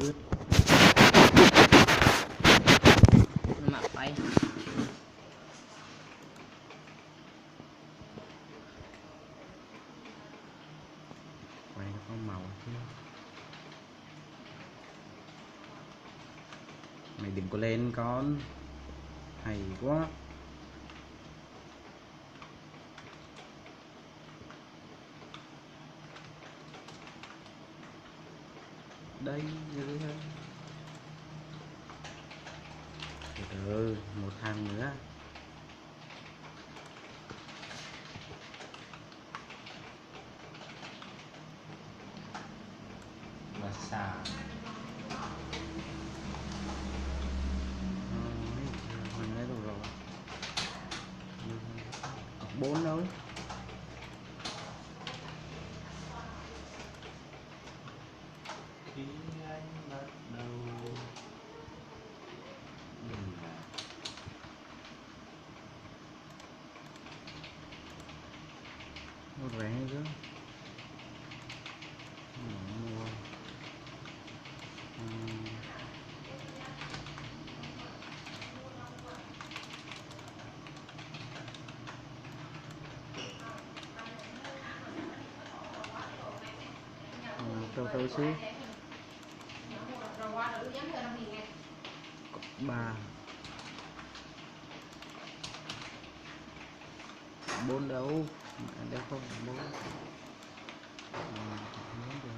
ướt mặt tay. Quay nó có màu chứ. Mày đừng có lên con, hay quá. Đây từ từ, một hàng nữa. Và xà mình lấy rồi. Còn 4 thôi. khi anh bắt đầu Nó rẻ chứ. Mua. Tôi xíu. Ba 4 đâu mà đây không 4.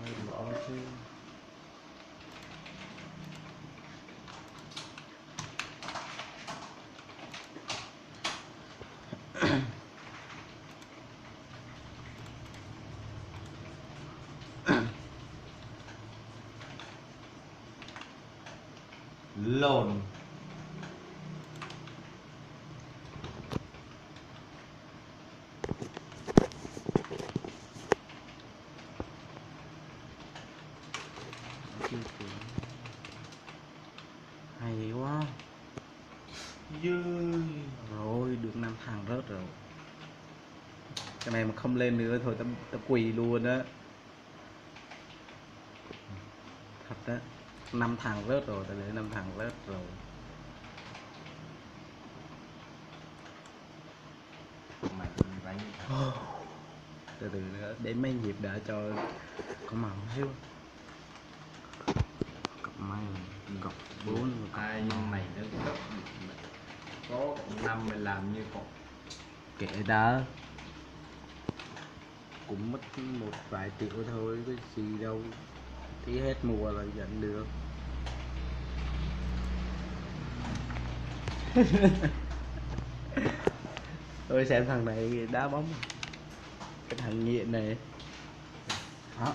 Hơi bỏ chứ. lồn Hay quá. dư Rồi được 5 thằng rớt rồi. Cái này mà không lên nữa thôi tao quỳ luôn á. Thật á. 5 thằng rớt rồi, tao để 5 thằng rớt rồi. mày đánh Từ từ nữa đến mấy nhịp đã cho có màu xíu. Cặp may gọc 4 ai nhưng mày nó cấp có 5 mày làm như cậu kệ đã, cũng mất một vài triệu thôi, cái gì đâu, tí hết mùa là dẫn được. Tôi xem thằng này đá bóng, cái thằng nghiện này đó,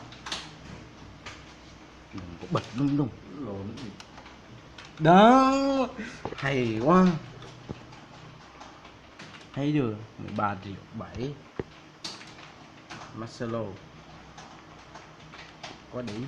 đừng có bật lung lung lồn đó, hay quá, thấy chưa, 13 triệu 7 Marcelo có điểm.